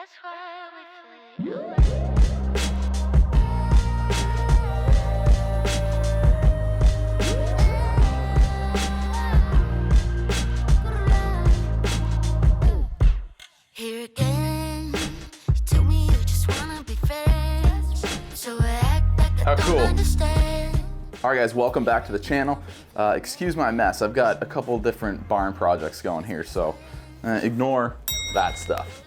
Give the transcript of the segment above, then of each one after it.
That's why we feel here again. You tell me you just wanna be friends, so I act like I don't understand. All right, guys, welcome back to the channel. Excuse my mess. I've got a couple different barn projects going here, so ignore that stuff.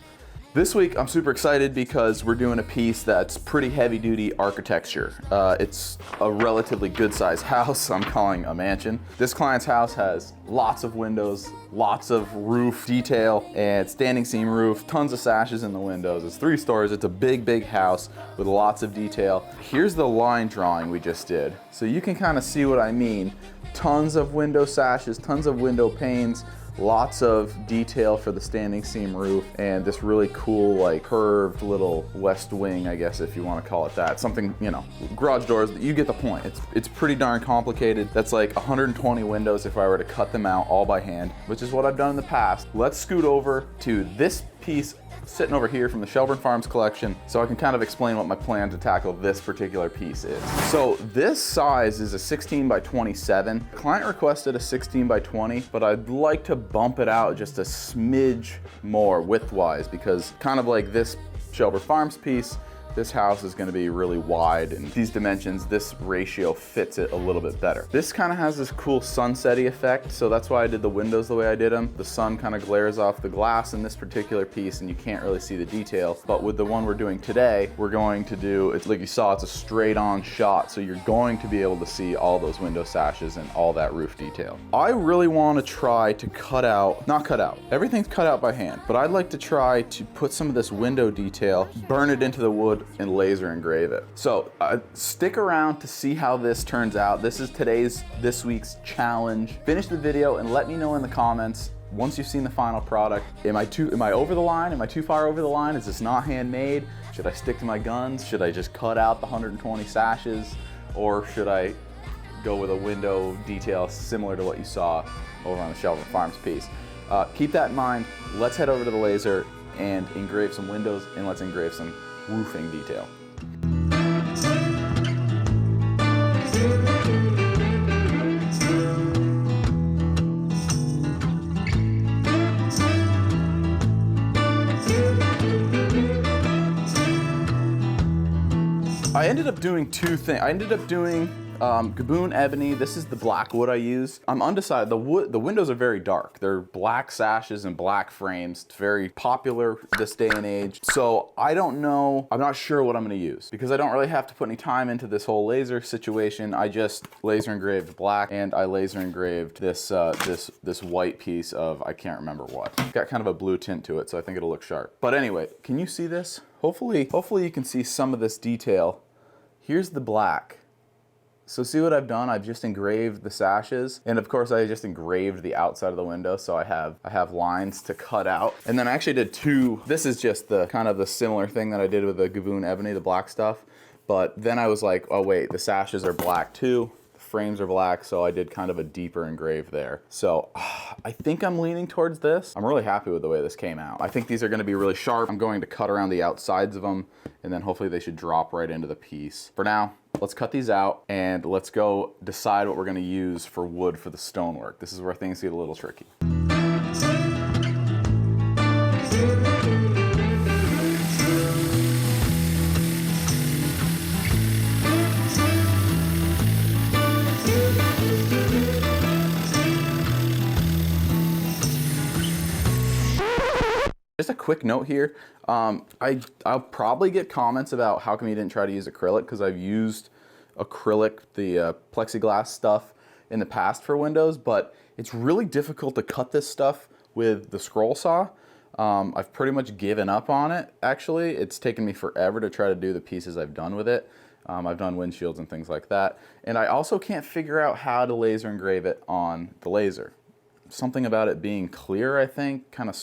This week, I'm super excited because we're doing a piece that's pretty heavy-duty architecture. It's a relatively good-sized house. I'm calling a mansion. This client's house has lots of windows, lots of roof detail, and standing seam roof, tons of sashes in the windows. It's 3 stories. It's a big, big house with lots of detail. Here's the line drawing we just did. So you can kind of see what I mean. Tons of window sashes, tons of window panes, lots of detail for the standing seam roof, and this really cool, like, curved little west wing, I guess, if you want to call it that. Something, you know, garage doors, you get the point. It's pretty darn complicated. That's like 120 windows if I were to cut them out all by hand, which is what I've done in the past. Let's scoot over to this piece sitting over here from the Shelburne Farms collection so I can kind of explain what my plan to tackle this particular piece is. So this size is a 16 by 27. Client requested a 16 by 20, but I'd like to bump it out just a smidge more width-wise because kind of like this Shelburne Farms piece, this house is going to be really wide, and these dimensions, this ratio fits it a little bit better. This kind of has this cool sunsetty effect, so that's why I did the windows the way I did them. The sun kind of glares off the glass in this particular piece, and you can't really see the detail. But with the one we're doing today, we're going to do, it's like you saw, it's a straight on shot, so you're going to be able to see all those window sashes and all that roof detail. I really want to try to cut out, not cut out, everything's cut out by hand, but I'd like to try to put some of this window detail, burn it into the wood, and laser engrave it. So stick around to see how this turns out. This is this week's challenge. Finish the video and let me know in the comments once you've seen the final product. Am I over the line? Am I too far over the line? Is this not handmade? Should I stick to my guns? Should I just cut out the 120 sashes? Or should I go with a window detail similar to what you saw over on the Shelburne Farms piece? Keep that in mind. Let's head over to the laser and engrave some windows, and let's engrave some roofing detail. I ended up doing 2 things. I ended up doing Gaboon ebony. This is the black wood I use. I'm undecided. The windows are very dark. They're black sashes and black frames. It's very popular this day and age. So I don't know. I'm not sure what I'm going to use because I don't really have to put any time into this whole laser situation. I just laser engraved black, and I laser engraved this this white piece of, I can't remember what. It's got kind of a blue tint to it, so I think it'll look sharp. But anyway, can you see this? Hopefully you can see some of this detail. Here's the black. So see what I've done? I've just engraved the sashes, and of course I just engraved the outside of the window, so I have lines to cut out. And then I actually did 2. This is just the kind of the similar thing that I did with the Gaboon ebony, the black stuff. But then I was like, oh wait, the sashes are black too. The frames are black, so I did kind of a deeper engrave there. So I think I'm leaning towards this. I'm really happy with the way this came out. I think these are going to be really sharp. I'm going to cut around the outsides of them, and then hopefully they should drop right into the piece. For now, let's cut these out and let's go decide what we're going to use for wood for the stonework. This is where things get a little tricky. Just a quick note here, I'll probably get comments about how come you didn't try to use acrylic, because I've used acrylic, the plexiglass stuff, in the past for windows, but it's really difficult to cut this stuff with the scroll saw. I've pretty much given up on it, actually. It's taken me forever to try to do the pieces I've done with it. I've done windshields and things like that. And I also can't figure out how to laser engrave it on the laser. Something about it being clear, I think, kind of,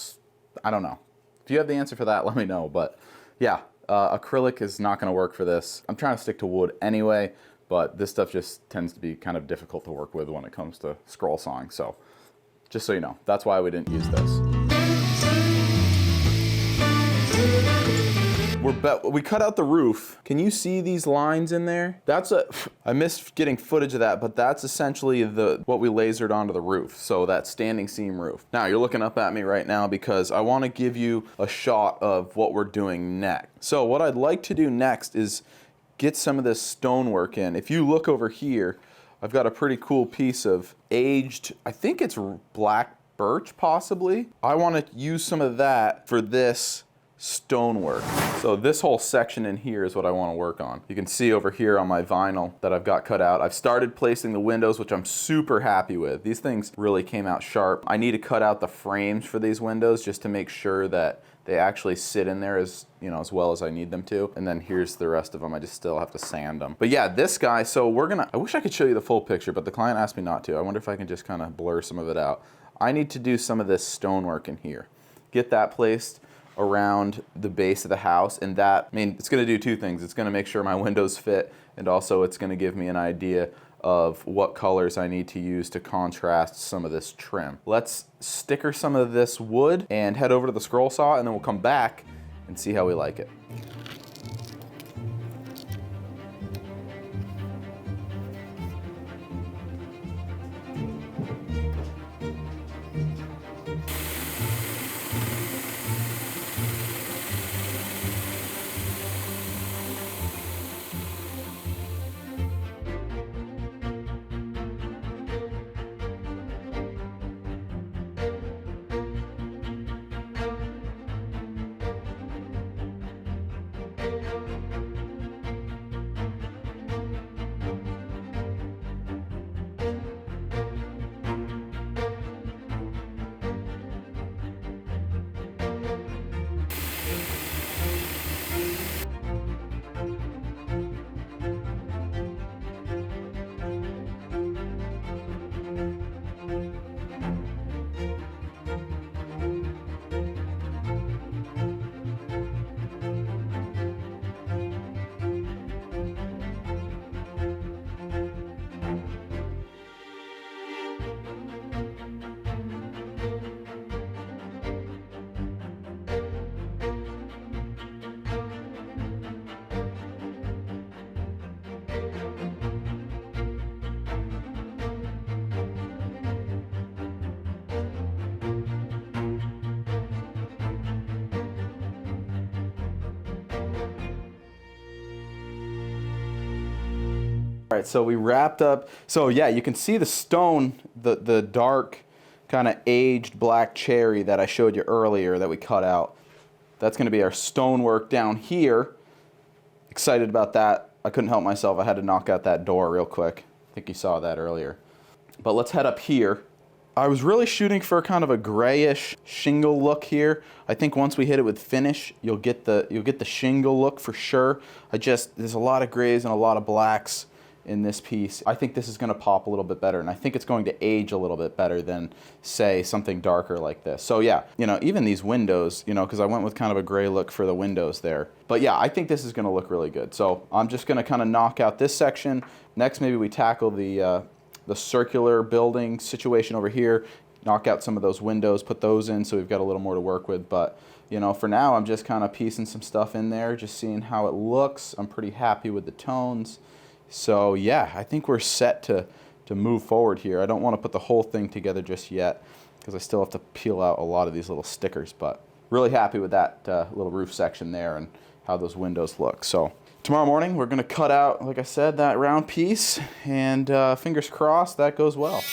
I don't know. If you have the answer for that, let me know. But yeah, acrylic is not going to work for this. I'm trying to stick to wood anyway, but this stuff just tends to be kind of difficult to work with when it comes to scroll sawing. So just so you know, that's why we didn't use this. we cut out the roof. Can you see these lines in there? I missed getting footage of that, but that's essentially what we lasered onto the roof. So that standing seam roof. Now you're looking up at me right now because I want to give you a shot of what we're doing next. So what I'd like to do next is get some of this stonework in. If you look over here, I've got a pretty cool piece of aged, I think it's black birch possibly. I want to use some of that for this stonework. So this whole section in here is what I want to work on. You can see over here on my vinyl that I've got cut out. I've started placing the windows, which I'm super happy with. These things really came out sharp. I need to cut out the frames for these windows just to make sure that they actually sit in there as well as I need them to. And then here's the rest of them. I just still have to sand them. But yeah, this guy, so I wish I could show you the full picture, but the client asked me not to. I wonder if I can just kind of blur some of it out. I need to do some of this stonework in here. Get that placed around the base of the house, and it's gonna do two things. It's gonna make sure my windows fit, and also it's gonna give me an idea of what colors I need to use to contrast some of this trim. Let's sticker some of this wood and head over to the scroll saw, and then we'll come back and see how we like it. All right, so we wrapped up. So yeah, you can see the stone, the dark kind of aged black cherry that I showed you earlier that we cut out. That's gonna be our stonework down here. Excited about that. I couldn't help myself. I had to knock out that door real quick. I think you saw that earlier. But let's head up here. I was really shooting for kind of a grayish shingle look here. I think once we hit it with finish, you'll get the shingle look for sure. There's a lot of grays and a lot of blacks in this piece. I think this is gonna pop a little bit better, and I think it's going to age a little bit better than, say, something darker like this. So yeah, even these windows, because I went with kind of a gray look for the windows there. But yeah, I think this is gonna look really good. So I'm just gonna kind of knock out this section. Next, maybe we tackle the circular building situation over here, knock out some of those windows, put those in so we've got a little more to work with. But for now, I'm just kind of piecing some stuff in there, just seeing how it looks. I'm pretty happy with the tones. So yeah, I think we're set to move forward here. I don't want to put the whole thing together just yet because I still have to peel out a lot of these little stickers, but really happy with that little roof section there and how those windows look. So tomorrow morning, we're gonna cut out, like I said, that round piece, and fingers crossed that goes well.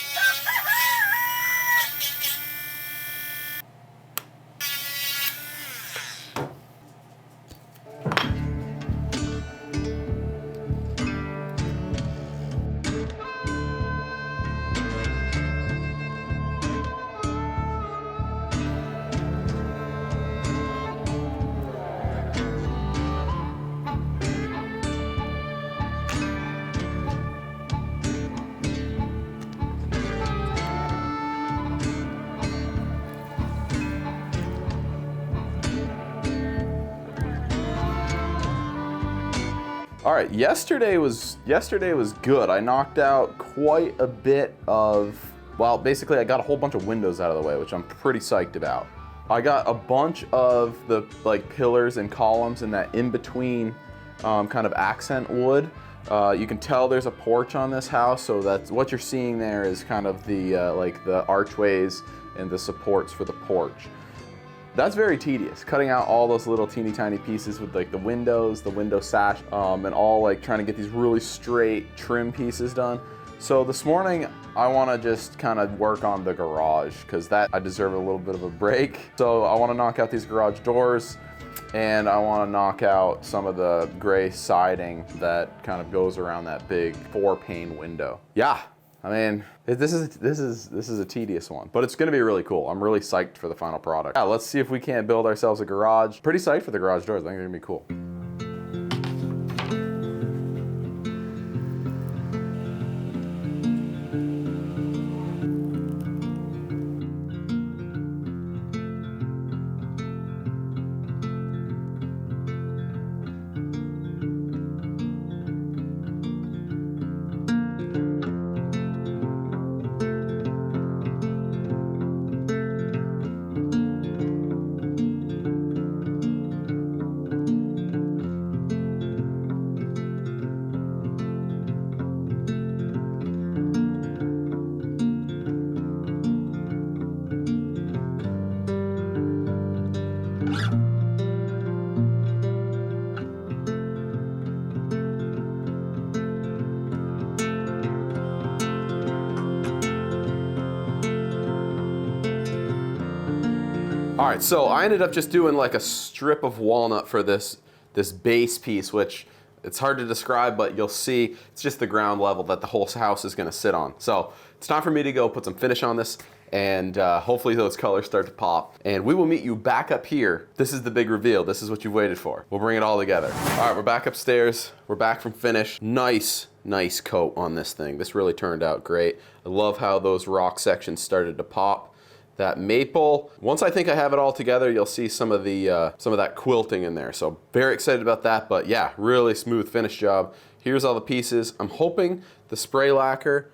All right, yesterday was good. I knocked out quite a bit of, well, basically I got a whole bunch of windows out of the way, which I'm pretty psyched about. I got a bunch of the like pillars and columns and that in between kind of accent wood. You can tell there's a porch on this house, so that's what you're seeing there is kind of the like the archways and the supports for the porch. That's very tedious, cutting out all those little teeny tiny pieces with like the windows, the window sash, and all like trying to get these really straight trim pieces done. So this morning I want to just kind of work on the garage because that I deserve a little bit of a break. So I want to knock out these garage doors, and I want to knock out some of the gray siding that kind of goes around that big 4-pane window. Yeah, I mean, this is a tedious one, but it's gonna be really cool. I'm really psyched for the final product. Yeah, let's see if we can't build ourselves a garage. Pretty psyched for the garage doors. I think they're gonna be cool. All right, so I ended up just doing like a strip of walnut for this base piece, which it's hard to describe, but you'll see it's just the ground level that the whole house is gonna sit on. So it's time for me to go put some finish on this, and hopefully those colors start to pop. And we will meet you back up here. This is the big reveal. This is what you've waited for. We'll bring it all together. All right, we're back upstairs. We're back from finish. Nice coat on this thing. This really turned out great. I love how those rock sections started to pop. That maple, once I think I have it all together, you'll see some of that quilting in there. So very excited about that, but yeah, really smooth finish job. Here's all the pieces. I'm hoping the spray lacquer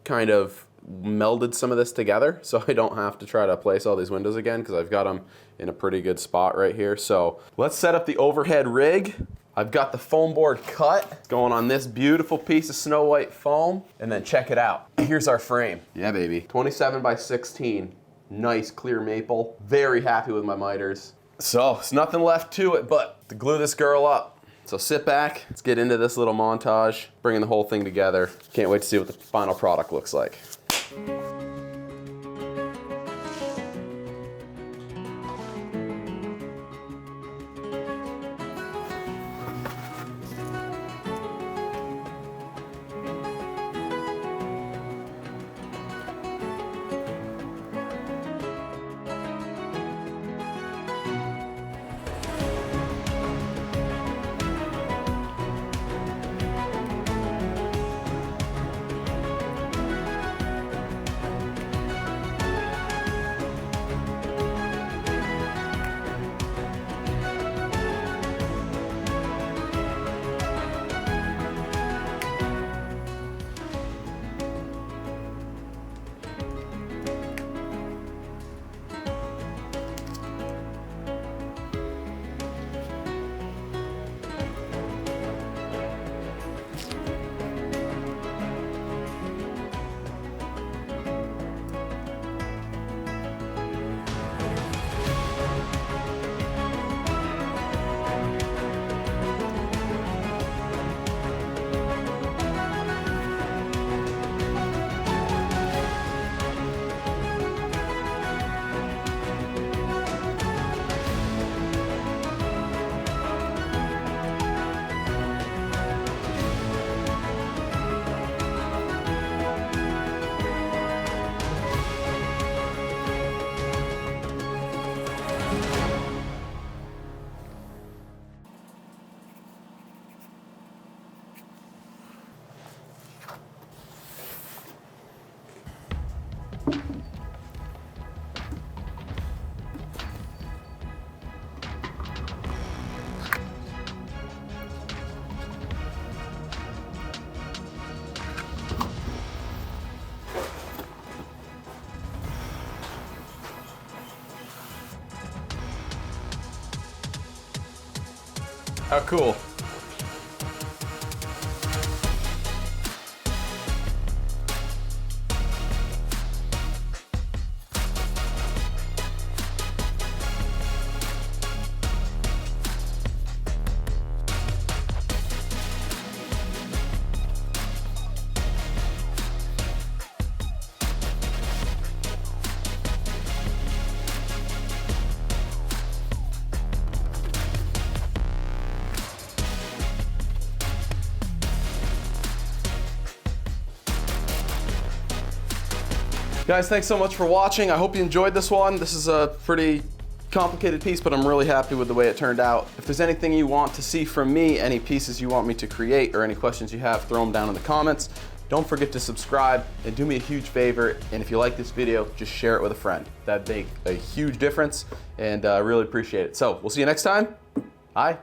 kind of melded some of this together so I don't have to try to place all these windows again because I've got them in a pretty good spot right here. So let's set up the overhead rig. I've got the foam board cut going on this beautiful piece of snow white foam, and then check it out. Here's our frame. Yeah, baby. 27 by 16. Nice clear maple. Very happy with my miters. So there's nothing left to it but to glue this girl up. So sit back, let's get into this little montage, bringing the whole thing together. Can't wait to see what the final product looks like. How cool. Guys, thanks so much for watching. I hope you enjoyed this one. This is a pretty complicated piece, but I'm really happy with the way it turned out. If there's anything you want to see from me, any pieces you want me to create, or any questions you have, throw them down in the comments. Don't forget to subscribe and do me a huge favor. And if you like this video, just share it with a friend. That'd make a huge difference, and I really appreciate it. So we'll see you next time. Bye.